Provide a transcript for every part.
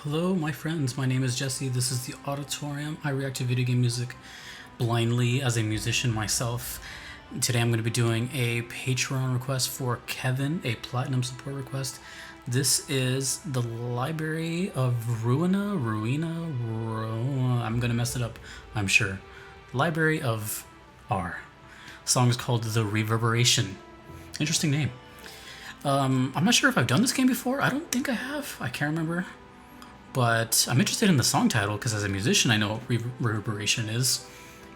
Hello, my friends. My name is Jesse. This is the Auditorium. I react to video game music blindly as a musician myself. Today I'm going to be doing a Patreon request for Kevin, a platinum support request. This is the Library of Ruina. I'm going to mess it up, I'm sure. Library of R. The song is called The Reverberation. Interesting name. I'm not sure if I've done this game before. I don't think I have. I can't remember. But I'm interested in the song title because as a musician, I know what reverberation is.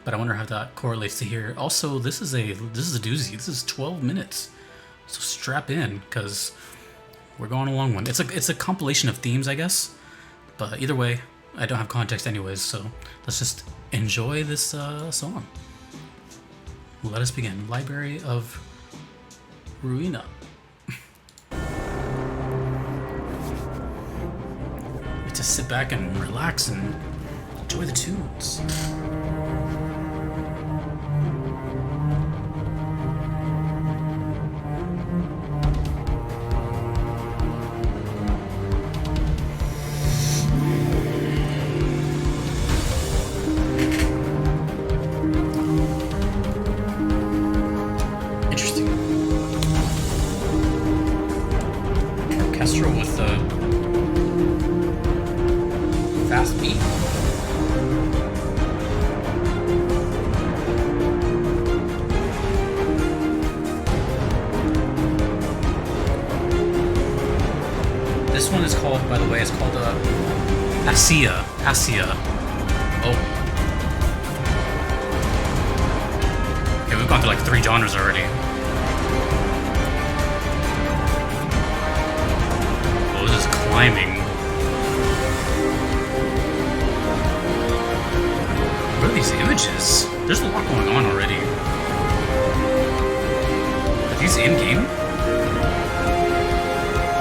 But I wonder how that correlates to here. Also, this is a doozy. This is 12 minutes, so strap in because we're going a long one. It's a compilation of themes, I guess. But either way, I don't have context anyways. So let's just enjoy this song. Let us begin. Library of Ruina. To sit back and relax and enjoy the tunes. Interesting. Orchestral with the fast beat. This one is called, by the way, it's called Asia. Oh. Okay, we've gone through like 3 genres already. Oh, this is climbing. What are these images? There's a lot going on already. Are these in-game?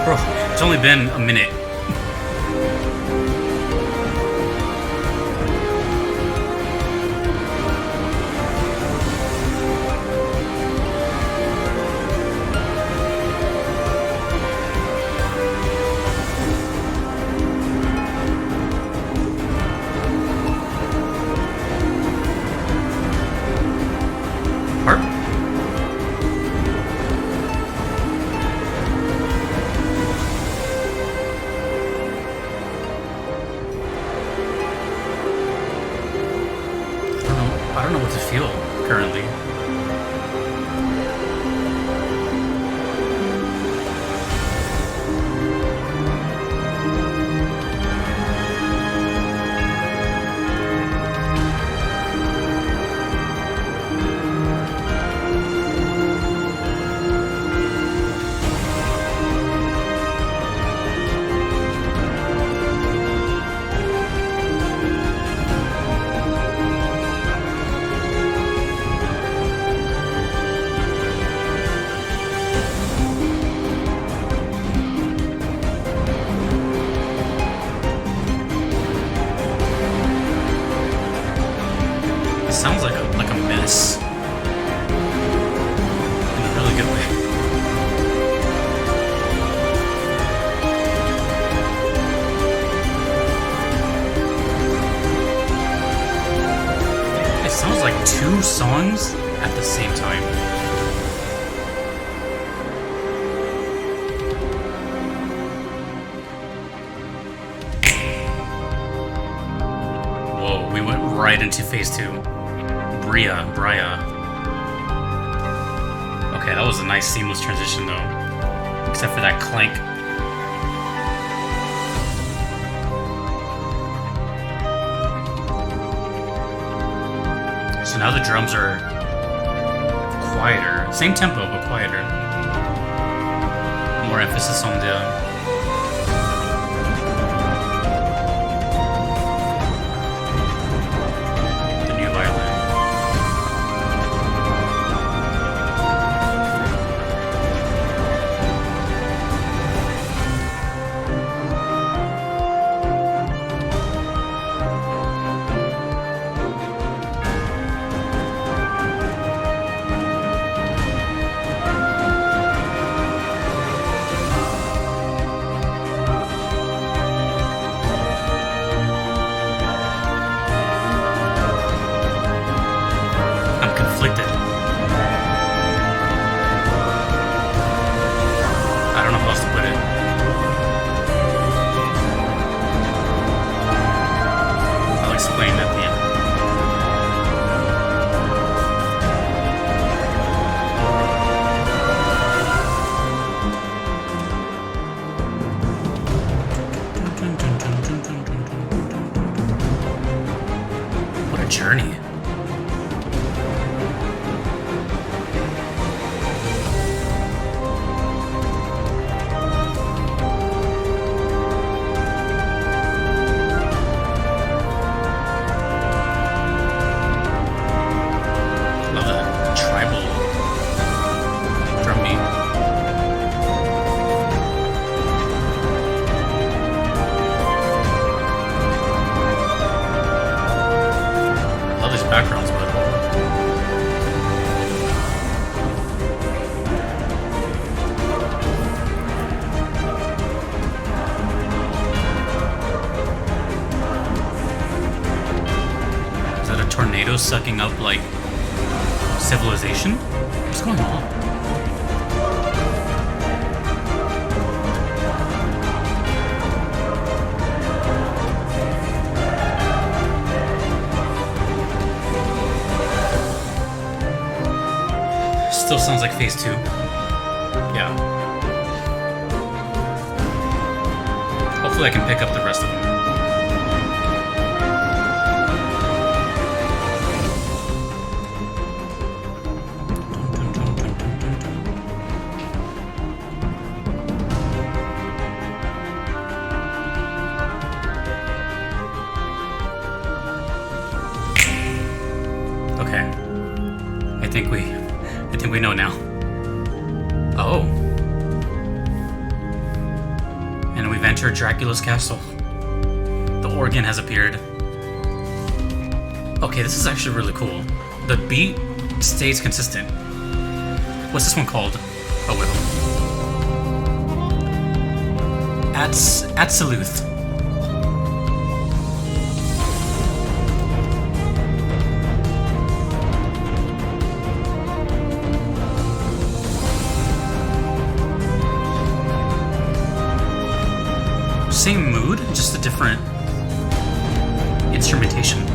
Bro, it's only been a minute. I don't know what to feel currently. Sounds like a mess in a really good way. It sounds like 2 songs at the same time. Whoa, we went right into phase 2. Bria. Okay, that was a nice seamless transition though. Except for that clank. So now the drums are quieter. Same tempo, but quieter. More emphasis on the Journey. Love that tribal drum beat. Love these backgrounds, but is that a tornado sucking up like civilization? What's going on? Still sounds like phase 2. Yeah. Hopefully I can pick up the rest of them. Okay. I think we know now. Oh. And we've entered Dracula's castle. The organ has appeared. Okay, this is actually really cool. The beat stays consistent. What's this one called? Oh, wait. Absoluth. Same mood, just a different instrumentation.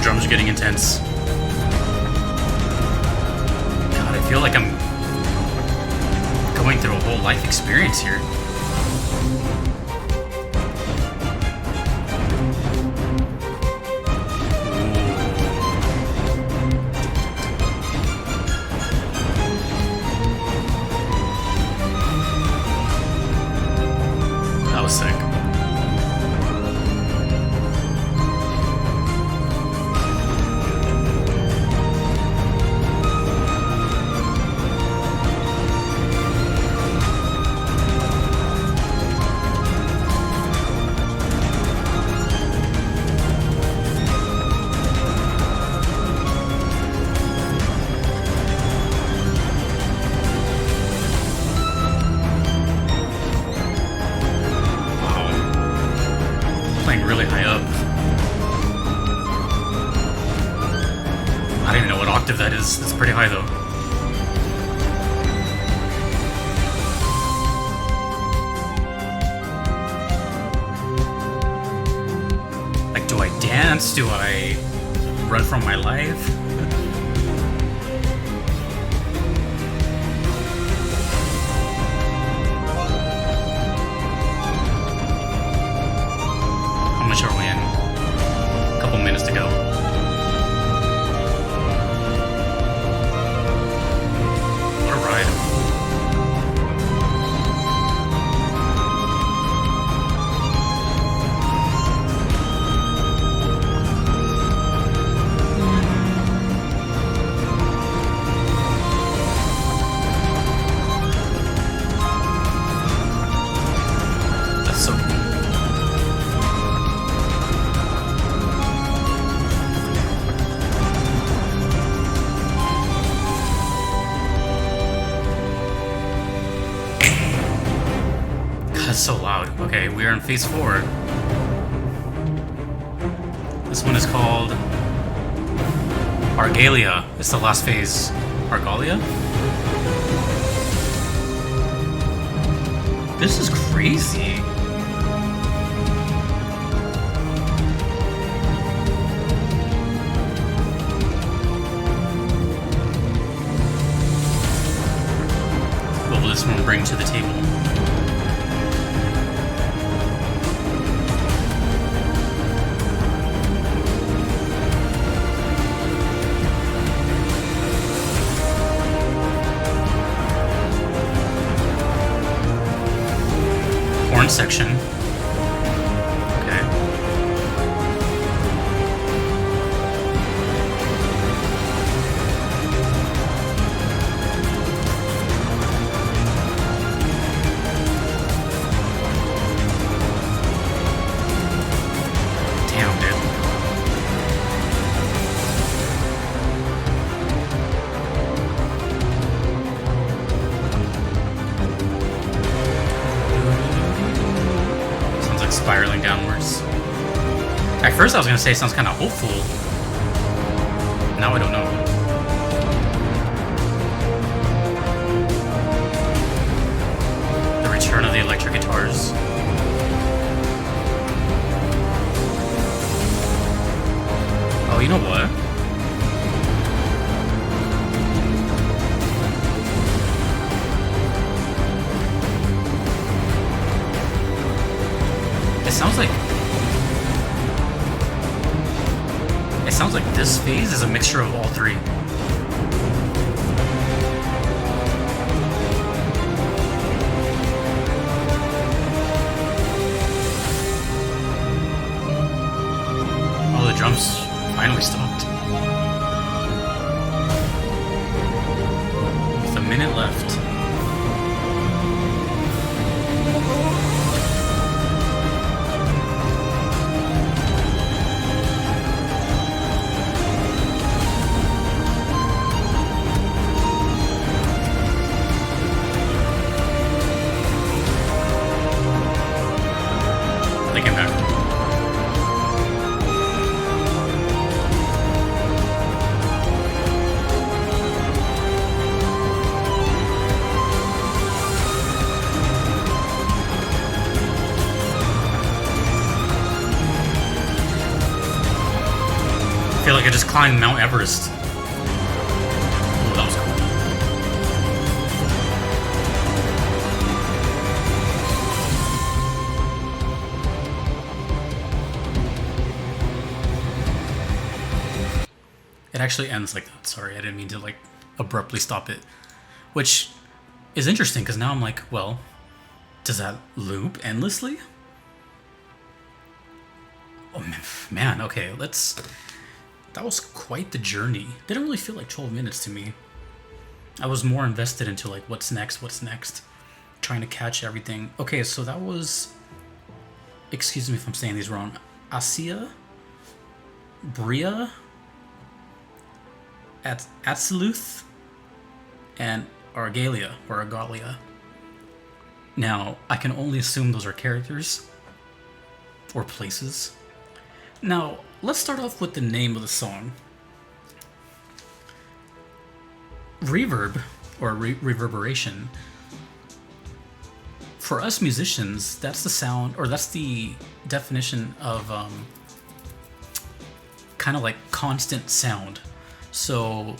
Drums are getting intense. God, I feel like I'm going through a whole life experience here. Sick. Really high up. I don't even know what octave that is. That's pretty high though. Like, do I dance? Do I run from my life? How much are we in? A couple minutes to go. What a ride. That's so cool. That's so loud. Okay, we are in phase 4. This one is called Argalia. It's the last phase. Argalia? This is crazy. this one will bring to the table. Horn section. Okay. Damn, dude. Sounds like spiraling downwards. At first I was gonna say it sounds kind of hopeful. Now I don't know. The return of the electric guitars. Oh, you know what? It sounds like this phase is a mixture of all three. Oh, the drums finally stopped. With a minute left. They came back. I feel like I just climbed Mount Everest. Oh, that was cool. It actually ends like that. Sorry, I didn't mean to like abruptly stop it. Which is interesting because now I'm like, well, does that loop endlessly? Oh man, okay, that was quite the journey. Didn't really feel like 12 minutes to me. I was more invested into like what's next, trying to catch everything. Okay, so that was, excuse me if I'm saying these wrong, Asia, Bria, Atsaluth, and Argalia, or Argalia. Now, I can only assume those are characters or places. Now, let's start off with the name of the song. Reverb, or reverberation, for us musicians, that's the sound, or that's the definition of kind of like constant sound. So,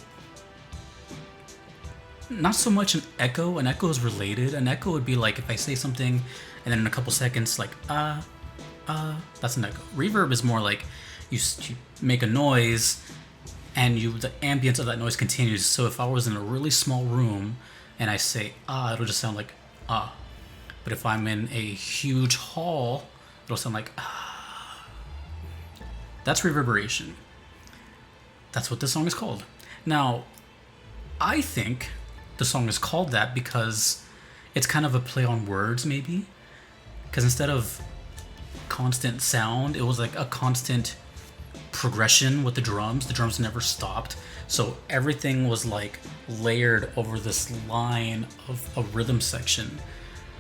not so much an echo. An echo is related. An echo would be like if I say something and then in a couple seconds, like, that's an echo. Reverb is more like you make a noise and the ambience of that noise continues. So if I was in a really small room and I say it'll just sound like But if I'm in a huge hall, it'll sound like That's reverberation. That's what this song is called. Now, I think the song is called that because it's kind of a play on words, maybe. Because instead of constant sound, it was like a constant progression with the drums never stopped, so everything was like layered over this line of a rhythm section.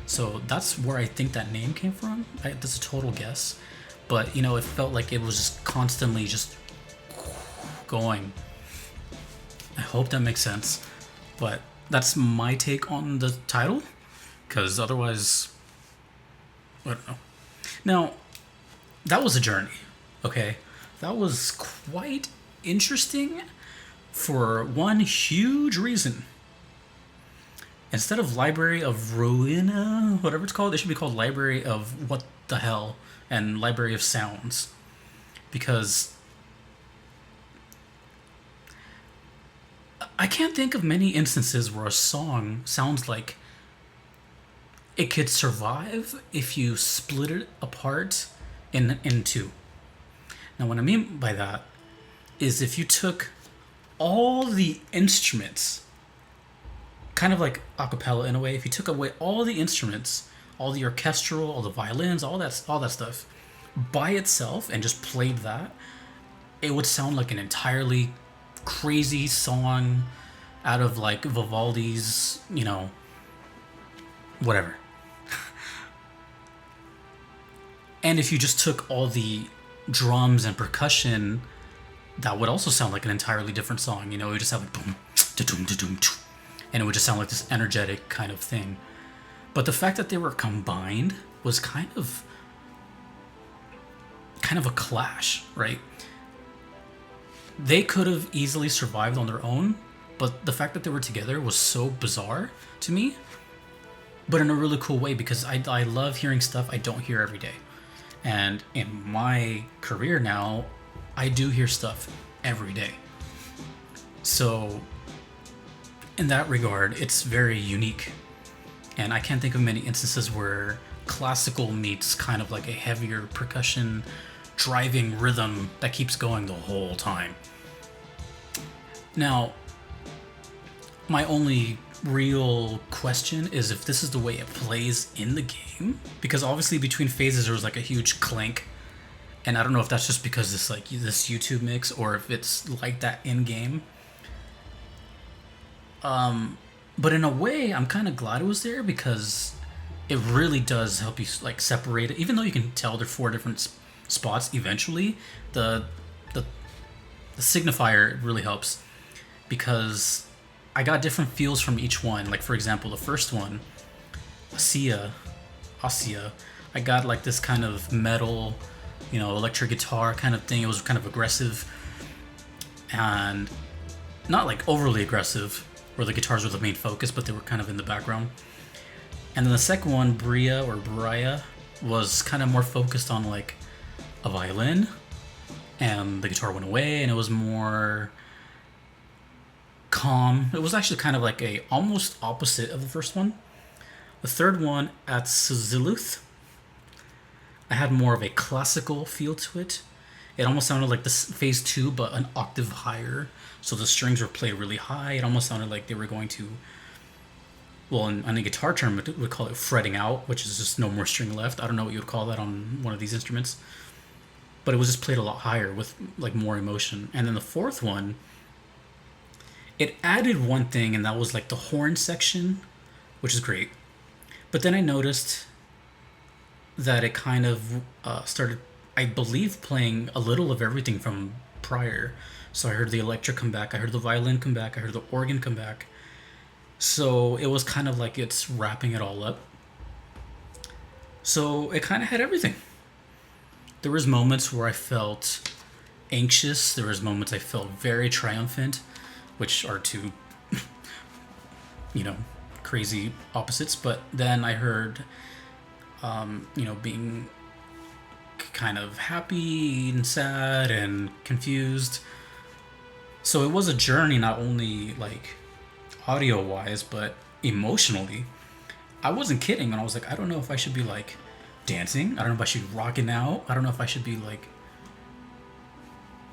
So that's where I think that name came from. That's a total guess, but you know, it felt like it was just constantly just going. I hope that makes sense, but that's my take on the title, because otherwise I don't know. Now, that was a journey, okay? That was quite interesting for one huge reason. Instead of Library of Ruina, whatever it's called, it should be called Library of What the Hell and Library of Sounds. Because I can't think of many instances where a song sounds like it could survive if you split it apart in two. Now, what I mean by that is if you took all the instruments, kind of like a cappella in a way, if you took away all the instruments, all the orchestral, all the violins, all that stuff by itself and just played that, it would sound like an entirely crazy song out of like Vivaldi's, whatever. And if you just took all the drums and percussion, that would also sound like an entirely different song. It would just have a boom, da-doom, da-doom, and it would just sound like this energetic kind of thing. But the fact that they were combined was kind of a clash, right? They could have easily survived on their own, but the fact that they were together was so bizarre to me, but in a really cool way, because I love hearing stuff I don't hear every day. And in my career now, I do hear stuff every day. So in that regard, it's very unique. And I can't think of many instances where classical meets kind of like a heavier percussion driving rhythm that keeps going the whole time. Now, my only real question is if this is the way it plays in the game, because obviously between phases there was like a huge clank, and I don't know if that's just because this YouTube mix or if it's like that in game. But in a way, I'm kind of glad it was there because it really does help you like separate it, even though you can tell they're four different spots. Eventually, the signifier really helps because I got different feels from each one. Like for example, the first one, Asia, I got like this kind of metal, electric guitar kind of thing. It was kind of aggressive and not like overly aggressive, where the guitars were the main focus, but they were kind of in the background. And then the second one, Bria, was kind of more focused on like a violin, and the guitar went away, and it was more calm. It was actually kind of like a almost opposite of the first one. The third one, at Siziluth, I had more of a classical feel to it. It almost sounded like this phase 2, but an octave higher. So the strings were played really high. It almost sounded like they were going to, well, in a guitar term, we call it fretting out, which is just no more string left. I don't know what you would call that on one of these instruments. But it was just played a lot higher with like more emotion. And then the fourth one, it added one thing, and that was like the horn section, which is great. But then I noticed that it kind of started, I believe, playing a little of everything from prior. So I heard the electric come back, I heard the violin come back, I heard the organ come back. So it was kind of like it's wrapping it all up. So it kind of had everything. There was moments where I felt anxious. There was moments I felt very triumphant, which are two, crazy opposites. But then I heard, being kind of happy and sad and confused. So it was a journey, not only like audio wise, but emotionally. I wasn't kidding when I was like, I don't know if I should be like dancing. I don't know if I should be rocking out. I don't know if I should be like,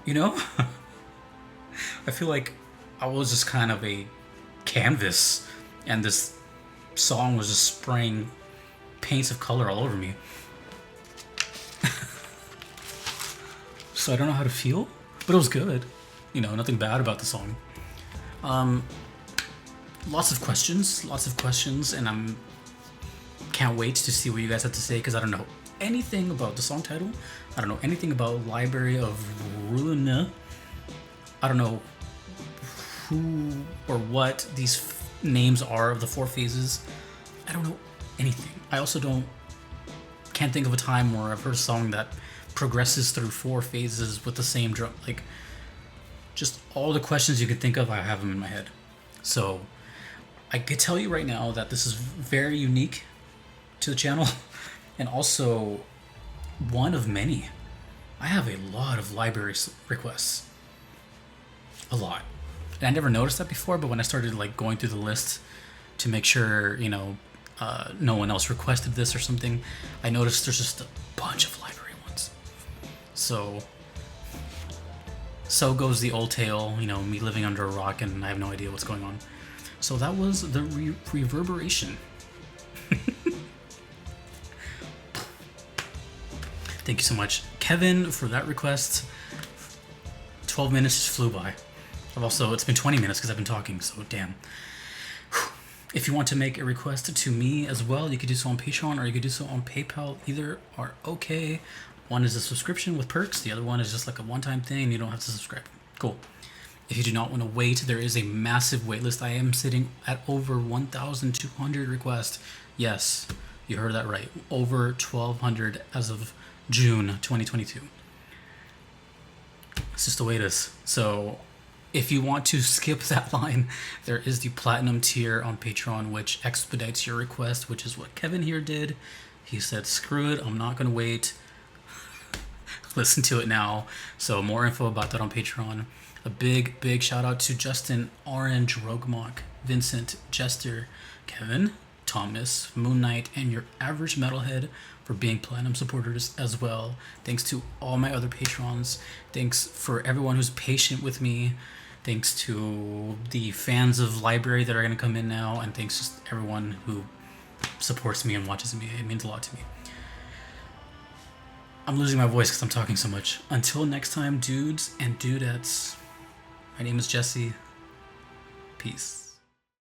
I feel like I was just kind of a canvas, and this song was just spraying paints of color all over me. So I don't know how to feel, but it was good. Nothing bad about the song. Lots of questions, and I'm can't wait to see what you guys have to say, because I don't know anything about the song title. I don't know anything about Library of Ruina. I don't know who or what these names are of the four phases. I don't know anything. I also can't think of a time where I've heard a song that progresses through four phases with the same drum. Like, just all the questions you could think of, I have them in my head. So I could tell you right now that this is very unique to the channel, and also one of many. I have a lot of library requests. A lot. And I never noticed that before, but when I started like going through the list to make sure, no one else requested this or something, I noticed there's just a bunch of library ones. So goes the old tale, me living under a rock and I have no idea what's going on. So that was the Reverberation. Thank you so much, Kevin, for that request. 12 minutes just flew by. It's been 20 minutes because I've been talking, so damn. If you want to make a request to me as well, you could do so on Patreon or you could do so on PayPal. Either are okay. One is a subscription with perks. The other one is just like a one-time thing. You don't have to subscribe. Cool. If you do not want to wait, there is a massive wait list. I am sitting at over 1,200 requests. Yes, you heard that right. Over 1,200 as of June 2022. It's just the way it is. So if you want to skip that line, there is the platinum tier on Patreon, which expedites your request, which is what Kevin here did. He said, screw it, I'm not going to wait. Listen to it now. So more info about that on Patreon. A big shout out to Justin, Orange, Roguemock, Vincent, Jester, Kevin, Thomas, Moon Knight, and your average metalhead for being platinum supporters as well. Thanks to all my other patrons. Thanks for everyone who's patient with me. Thanks to the fans of Library that are going to come in now. And thanks to everyone who supports me and watches me. It means a lot to me. I'm losing my voice because I'm talking so much. Until next time, dudes and dudettes. My name is Jesse. Peace.